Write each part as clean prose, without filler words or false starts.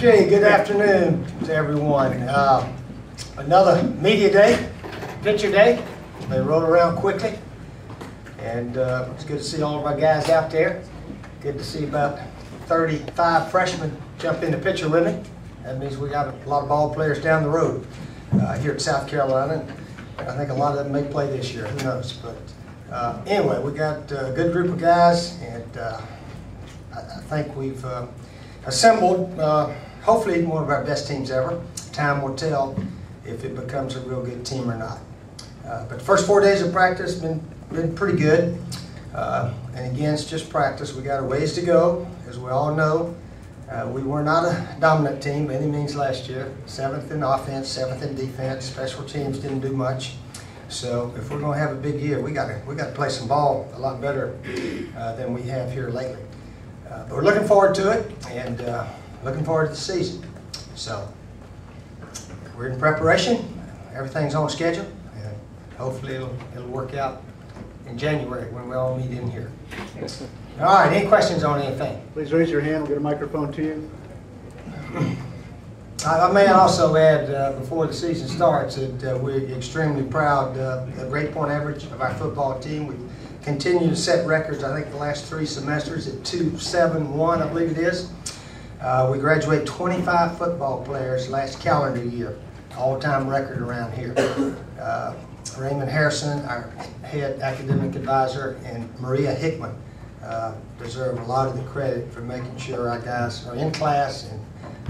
Okay, good afternoon to everyone. Another media day, picture day. They roll around quickly, and it's good to see all of our guys out there. Good to see about 35 freshmen jump in the picture with me. That means we got a lot of ball players down the road here in South Carolina. I think a lot of them may play this year, who knows. But anyway, we got a good group of guys, and I think we've assembled hopefully one of our best teams ever. Time will tell if it becomes a real good team or not. But the first 4 days of practice been pretty good. And again, it's just practice. We got a ways to go, as we all know. We were not a dominant team by any means last year. 7th in offense, 7th in defense. Special teams didn't do much. So if we're going to have a big year, we got to play some ball a lot better than we have here lately. But we're looking forward to it, and looking forward to the season. So we're in preparation. Everything's on schedule, and hopefully it'll work out in January when we all meet in here. All right, any questions on anything? Please raise your hand. We'll get a microphone to you. I may also add, before the season starts, that we're extremely proud of the grade point average of our football team. We continue to set records, I think the last 3 semesters at 2.71, I believe it is. We graduated 25 football players last calendar year, all-time record around here. Raymond Harrison, our head academic advisor, and Maria Hickman deserve a lot of the credit for making sure our guys are in class and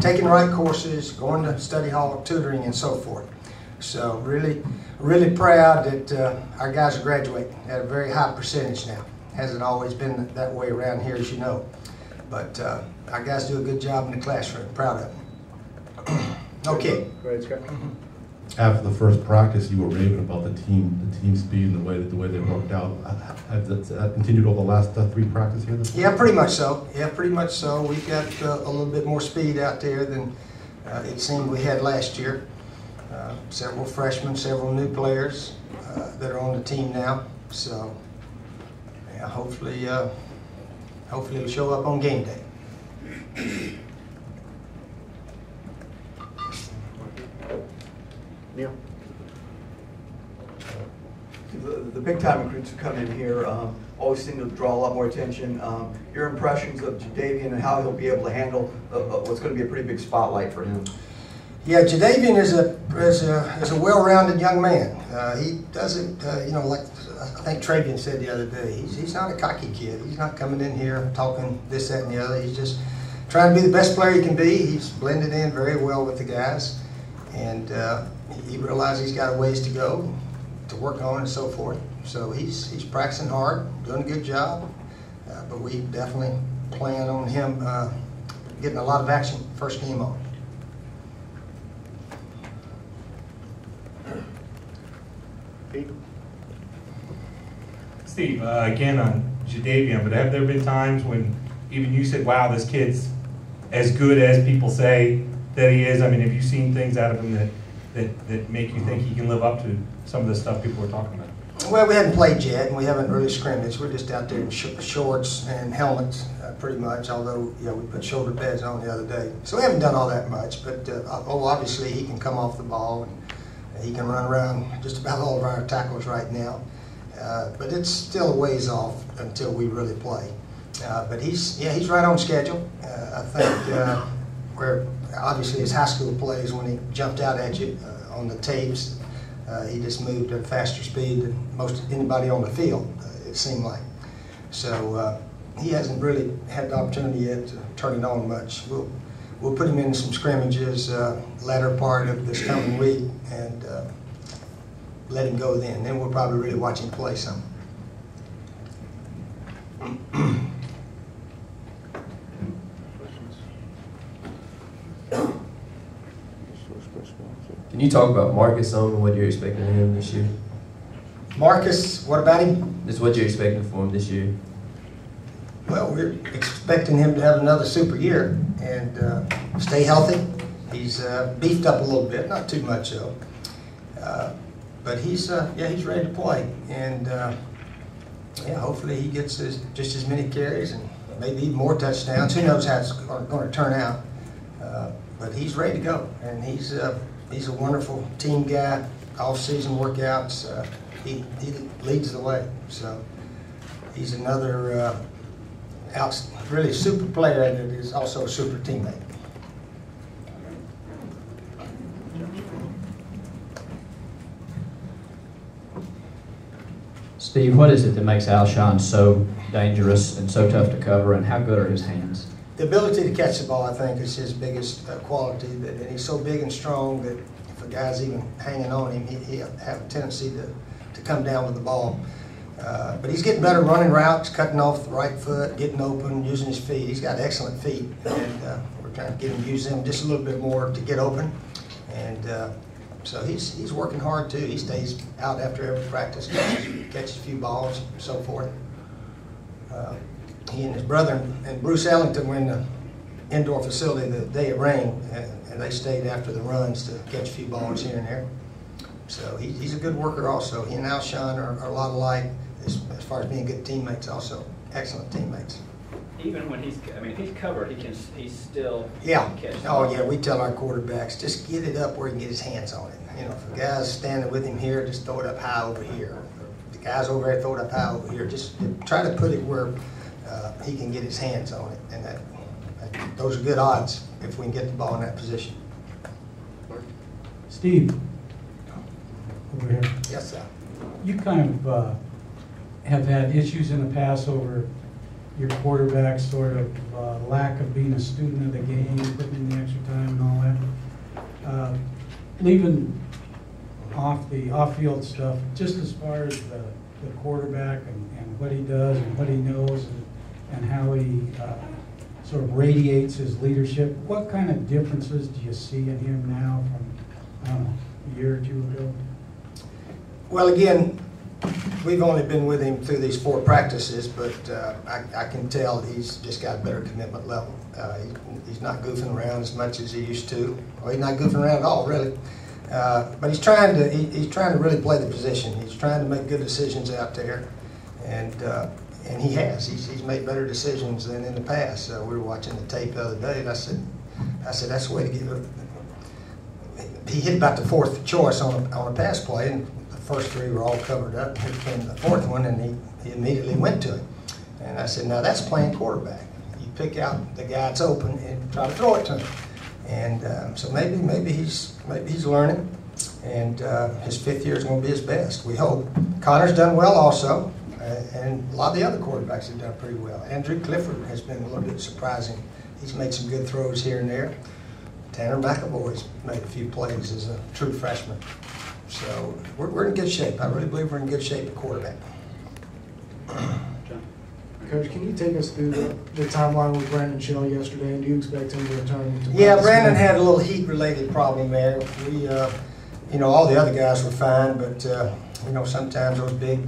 taking the right courses, going to study hall, tutoring, and so forth. So really proud that our guys are graduating at a very high percentage now. Hasn't always been that way around here, as you know. But our guys do a good job in the classroom. Proud of them. Okay. Great, Scott. After the first practice, you were raving about the team speed and the way they worked out. Has that continued over the last 3 practices here? Yeah, pretty much so. Yeah, pretty much so. We've got a little bit more speed out there than it seemed we had last year. Several freshmen, several new players that are on the team now. So, yeah, hopefully it'll show up on game day. Neil? The big-time recruits who come in here always seem to draw a lot more attention. Your impressions of Jadavian and how he'll be able to handle what's going to be a pretty big spotlight for him? Yeah, Jadavian is a well-rounded young man. He doesn't, like I think Travian said the other day, he's not a cocky kid. He's not coming in here talking this, that, and the other. He's just trying to be the best player he can be. He's blended in very well with the guys, and he realizes he's got a ways to go to work on and so forth. So he's practicing hard, doing a good job, but we definitely plan on him getting a lot of action first game on. Steve, again on Jadavian, but have there been times when even you said, wow, this kid's as good as people say that he is? I mean, have you seen things out of him that make you think he can live up to some of the stuff people are talking about? Well, we haven't played yet, and we haven't really scrimmaged. We're just out there in shorts and helmets, pretty much, although we put shoulder pads on the other day. So we haven't done all that much, but obviously he can come off the ball, and he can run around just about all of our tackles right now. But it's still a ways off until we really play. But he's right on schedule. I think where obviously his high school plays, when he jumped out at you on the tapes, he just moved at a faster speed than most anybody on the field, it seemed like. So he hasn't really had the opportunity yet to turn it on much. We'll put him in some scrimmages latter part of this coming week, and let him go then. Then we'll probably really watch him play some. Can you talk about Marcus some and what you're expecting of him this year? Marcus, what about him? Just what you're expecting for him this year. Well, we're expecting him to have another super year and stay healthy. He's beefed up a little bit, not too much though. But he's ready to play, and hopefully he gets just as many carries and maybe even more touchdowns. Who knows how it's going to turn out? but he's ready to go, and he's a wonderful team guy. Off-season workouts, he leads the way. So he's another really super player that is also a super teammate. Steve, what is it that makes Alshon so dangerous and so tough to cover, and how good are his hands? The ability to catch the ball, I think, is his biggest quality. That he's so big and strong that if a guy's even hanging on him, he'll have a tendency to come down with the ball. But he's getting better running routes, cutting off the right foot, getting open, using his feet. He's got excellent feet, and we're trying to get him to use them just a little bit more to get open. And so he's working hard too. He stays out after every practice, catches a few balls, and so forth. He and his brother and Bruce Ellington were in the indoor facility the day it rained, and they stayed after the runs to catch a few balls here and there. So he's a good worker also. He and Alshon are a lot alike as far as being good teammates also. Excellent teammates. Even when if he's covered, he's still catch. Oh yeah, we tell our quarterbacks, just get it up where he can get his hands on it. You know, if a guy's standing with him here, just throw it up high over here. If the guy's over there, throw it up high over here. Just try to put it where he can get his hands on it, and those are good odds if we can get the ball in that position. Steve, over here. Yes, sir. You kind of have had issues in the past over your quarterback's sort of lack of being a student of the game, putting in the extra time and all that. Leaving off the off-field stuff, just as far as the quarterback and what he does and what he knows and how he sort of radiates his leadership, what kind of differences do you see in him now from, I don't know, a year or two ago? Well, again, we've only been with him through these 4 practices, but I can tell he's just got a better commitment level. He's not goofing around as much as he used to. Well, he's not goofing around at all, really. But he's trying to really play the position. He's trying to make good decisions out there, and he has. He's made better decisions than in the past. We were watching the tape the other day, and I said that's the way to get it. He hit about the 4th choice on a pass play, and the first 3 were all covered up. Here came the 4th one, and he immediately went to it. And I said, now that's playing quarterback. You pick out the guy that's open and try to throw it to him. And so maybe he's learning, and his 5th year is going to be his best. We hope. Connor's done well also, and a lot of the other quarterbacks have done pretty well. Andrew Clifford has been a little bit surprising. He's made some good throws here and there. Tanner McAvoy's made a few plays as a true freshman. So we're in good shape. I really believe we're in good shape at quarterback. Coach, can you take us through the timeline with Brandon Shell yesterday, and do you expect him to return to Yeah, Brandon had a little heat-related problem there. We, all the other guys were fine, but sometimes those big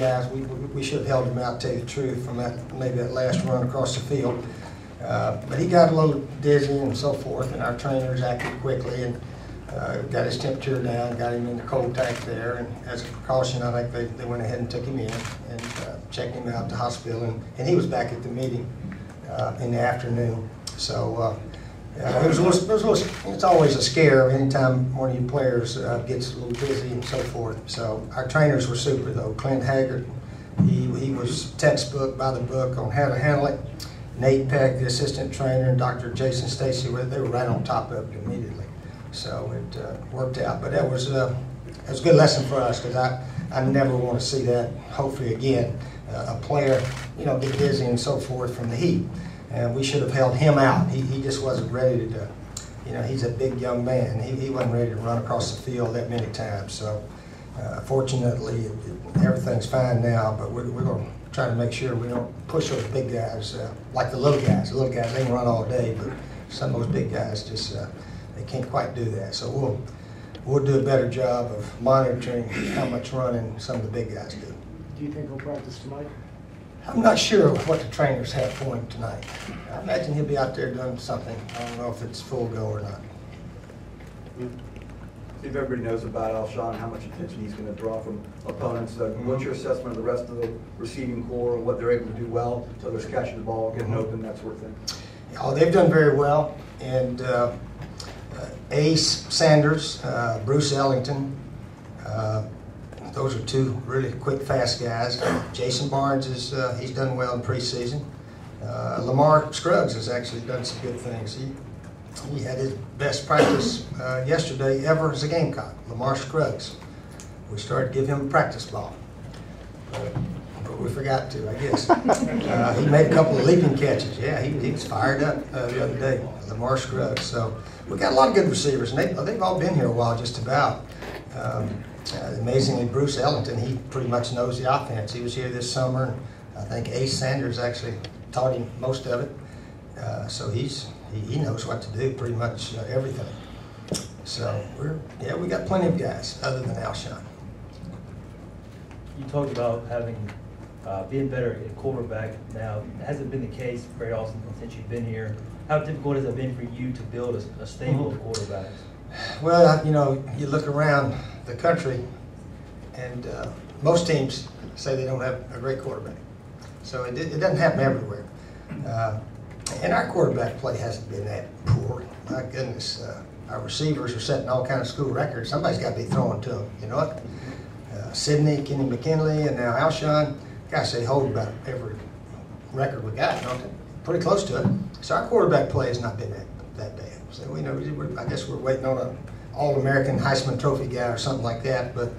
guys, we should have held him out. To tell you the truth, from maybe that last run across the field. But he got a little dizzy and so forth, and our trainers acted quickly and got his temperature down, got him in the cold tank there, and as a precaution, I think they went ahead and took him in and checked him out at the hospital, and he was back at the meeting in the afternoon. So it was a little, it's always a scare anytime one of your players gets a little dizzy and so forth. So our trainers were super though. Clint Haggard, he was textbook by the book on how to handle it. Nate Peck, the assistant trainer, and Dr. Jason Stacy, they were right on top of it immediately. So it worked out. But that was a good lesson for us, because I never want to see that, hopefully again, a player, get dizzy and so forth from the heat. And we should have held him out. He just wasn't ready to, he's a big young man. He wasn't ready to run across the field that many times. So fortunately, everything's fine now, but we're going to try to make sure we don't push those big guys like the little guys. The little guys, they can run all day, but some of those big guys just, they can't quite do that. So we'll do a better job of monitoring how much running some of the big guys do. Do you think he'll practice tonight? I'm not sure what the trainers have for him tonight. I imagine he'll be out there doing something. I don't know if it's full go or not. Steve, everybody knows about Alshon, how much attention he's going to draw from opponents. What's your assessment of the rest of the receiving core and what they're able to do well, so they're catching the ball, getting open, that sort of thing? Oh, they've done very well. And Ace Sanders, Bruce Ellington, those are two really quick, fast guys. Jason Barnes he's done well in preseason. Lamar Scruggs has actually done some good things. He had his best practice yesterday ever as a Gamecock. Lamar Scruggs. We started to give him a practice ball, but we forgot to, I guess. He made a couple of leaping catches. Yeah, he was fired up the other day. Lamar Scruggs. So we got a lot of good receivers, and they've all been here a while, just about. Amazingly, Bruce Ellington, he pretty much knows the offense. He was here this summer, and I think Ace Sanders actually taught him most of it. So he knows what to do, pretty much everything. So we got plenty of guys other than Alshon. You talked about having being better at quarterback. Now, hasn't been the case very often since you've been here. How difficult has it been for you to build a stable of quarterbacks? Well, you look around the country, and most teams say they don't have a great quarterback. So it doesn't happen everywhere. And our quarterback play hasn't been that poor. My goodness, our receivers are setting all kinds of school records. Somebody's got to be throwing to them, you know what? Sidney, Kenny McKinley, and now Alshon, gosh, they hold about every record we got, don't they? Pretty close to it. So our quarterback play has not been that bad. So I guess we're waiting on an All-American Heisman Trophy guy or something like that, but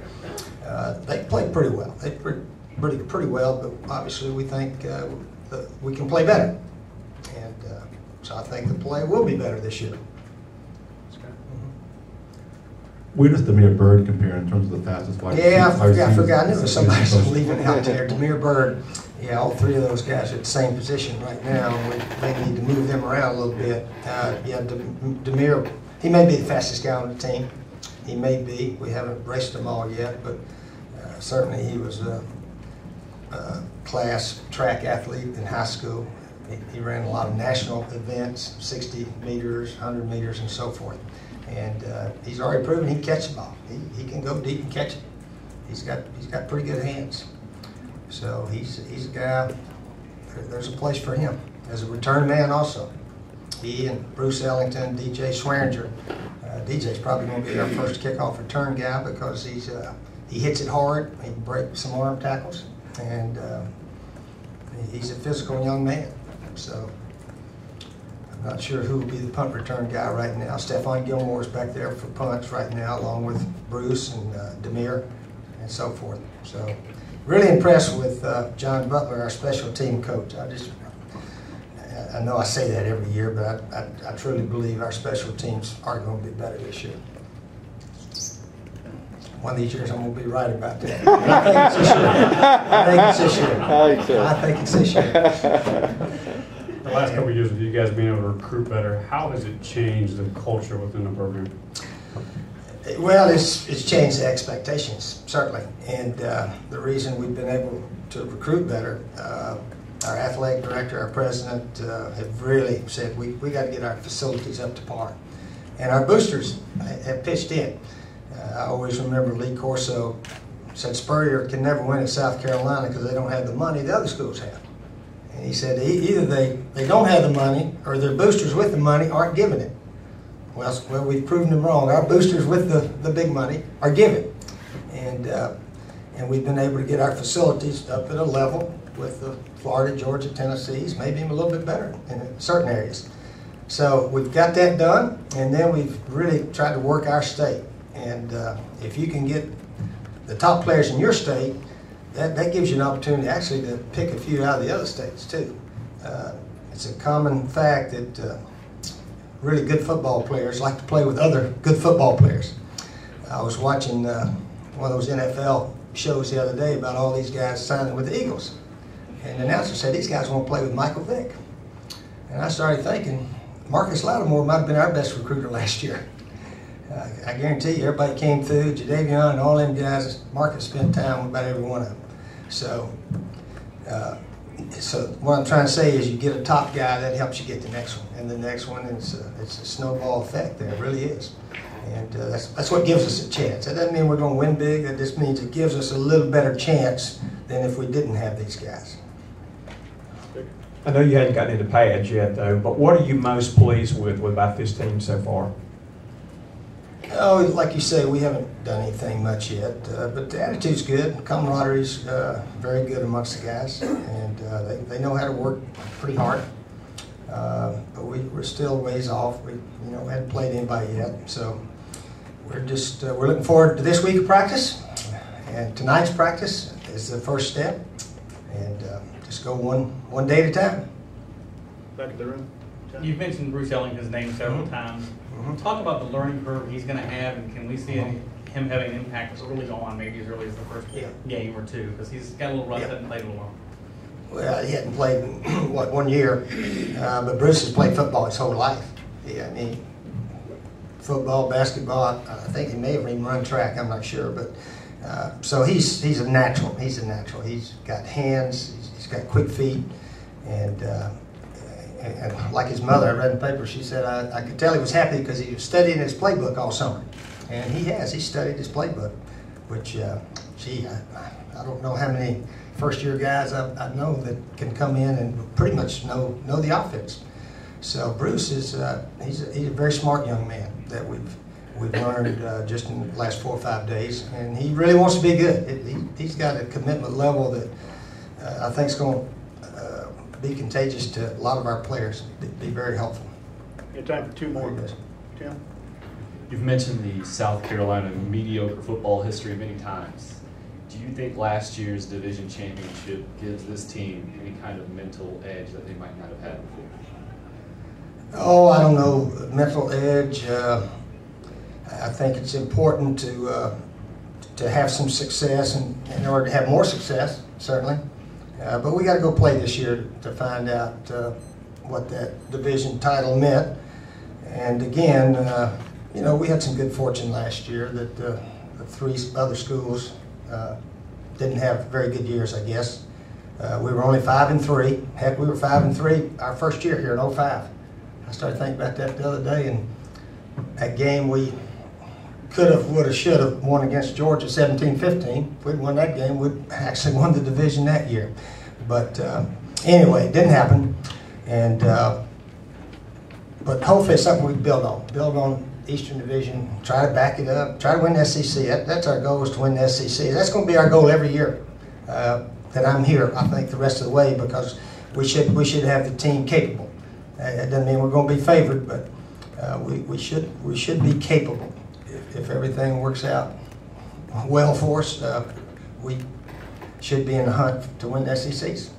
they played pretty well. They played pretty well, but obviously we think that we can play better. And so I think the play will be better this year. Where does Demir Bird compare in terms of the fastest wide receiver? Yeah, I forgot. I knew there was somebody leaving out there. Demir Bird. Yeah, all three of those guys are at the same position right now. They need to move them around a little bit. Demir, he may be the fastest guy on the team. He may be. We haven't raced them all yet, but certainly he was a class track athlete in high school. He ran a lot of national events, 60 meters, 100 meters, and so forth. And he's already proven he can catch the ball. He can go deep and catch it. He's got pretty good hands. So he's a guy. There's a place for him as a return man also. He and Bruce Ellington, DJ Swearinger. DJ's probably going to be our first kickoff return guy because he hits it hard. He breaks some arm tackles, and he's a physical young man. So I'm not sure who will be the punt return guy right now. Stephon Gilmore's back there for punts right now, along with Bruce and Demir and so forth. So really impressed with John Butler, our special team coach. I know I say that every year, but I truly believe our special teams are going to be better this year. One of these years I'm going to be right about that. I think it's this year. I think it's this year. The last couple of years with you guys being able to recruit better, how has it changed the culture within the program? Well, it's changed the expectations, certainly. And the reason we've been able to recruit better, our athletic director, our president have really said we got to get our facilities up to par. And our boosters have pitched in. I always remember Lee Corso said Spurrier can never win at South Carolina because they don't have the money the other schools have. And he said either they don't have the money or their boosters with the money aren't giving it. Well, we've proven them wrong. Our boosters with the big money are giving. And we've been able to get our facilities up at a level with the Florida, Georgia, Tennessee's, maybe even a little bit better in certain areas. So we've got that done, and then we've really tried to work our state. And if you can get the top players in your state, that gives you an opportunity actually to pick a few out of the other states too. It's a common fact that really good football players like to play with other good football players. I was watching one of those NFL shows the other day about all these guys signing with the Eagles. And the announcer said, these guys want to play with Michael Vick. And I started thinking, Marcus Lattimore might have been our best recruiter last year. I guarantee you, everybody came through, Jadavion and all them guys, Marcus spent time with about every one of them. So what I'm trying to say is you get a top guy, that helps you get the next one. And the next one, it's a snowball effect there, it really is. And that's what gives us a chance. That doesn't mean we're going to win big, that just means it gives us a little better chance than if we didn't have these guys. I know you hadn't gotten into pads yet, though, but what are you most pleased with about this team so far? Oh, like you say, we haven't done anything much yet, but the attitude's good. Camaraderie's very good amongst the guys, and they know how to work pretty hard. But we're still ways off. We hadn't played anybody yet, so we're just we're looking forward to this week of practice, and tonight's practice is the first step, and just go one day at a time. Back of the room. You've mentioned Bruce Ellington's name several times. Talk about the learning curve he's going to have, and can we see him having an impact early on, maybe as early as the first game or two, because he's got a little rust, hasn't played a little while. Well, he hadn't played in, 1 year, but Bruce has played football his whole life. Yeah, I mean, football, basketball, I think he may have even run track, I'm not sure, but so he's a natural. He's a natural. He's got hands, he's got quick feet, and like his mother, I read in the paper, she said, I could tell he was happy because he was studying his playbook all summer. And he has. He studied his playbook, which, gee, I don't know how many first-year guys I know that can come in and pretty much know the offense. So Bruce is he's a very smart young man that we've learned just in the last 4 or 5 days, and he really wants to be good. He's got a commitment level that I think is going to be contagious to a lot of our players. It'd be very helpful. You have time for 2 more. Tim? You've mentioned the South Carolina mediocre football history many times. Do you think last year's division championship gives this team any kind of mental edge that they might not have had before? Oh, I don't know. Mental edge. I think it's important to have some success, and in order to have more success, certainly. But we got to go play this year to find out what that division title meant. And again, we had some good fortune last year that the 3 other schools didn't have very good years, I guess. We were only 5-3. Heck, we were 5-3 our first year here in 05. I started thinking about that the other day, and that game we could have, would have, should have won against Georgia 17-15. If we'd won that game, we'd actually won the division that year. But anyway, it didn't happen. And but hopefully it's something we can build on. Build on Eastern Division, try to back it up, try to win the SEC. That's our goal, is to win the SEC. That's going to be our goal every year that I'm here, I think, the rest of the way, because we should have the team capable. That doesn't mean we're going to be favored, but we should be capable. If everything works out well for us, we should be in the hunt to win the SECs.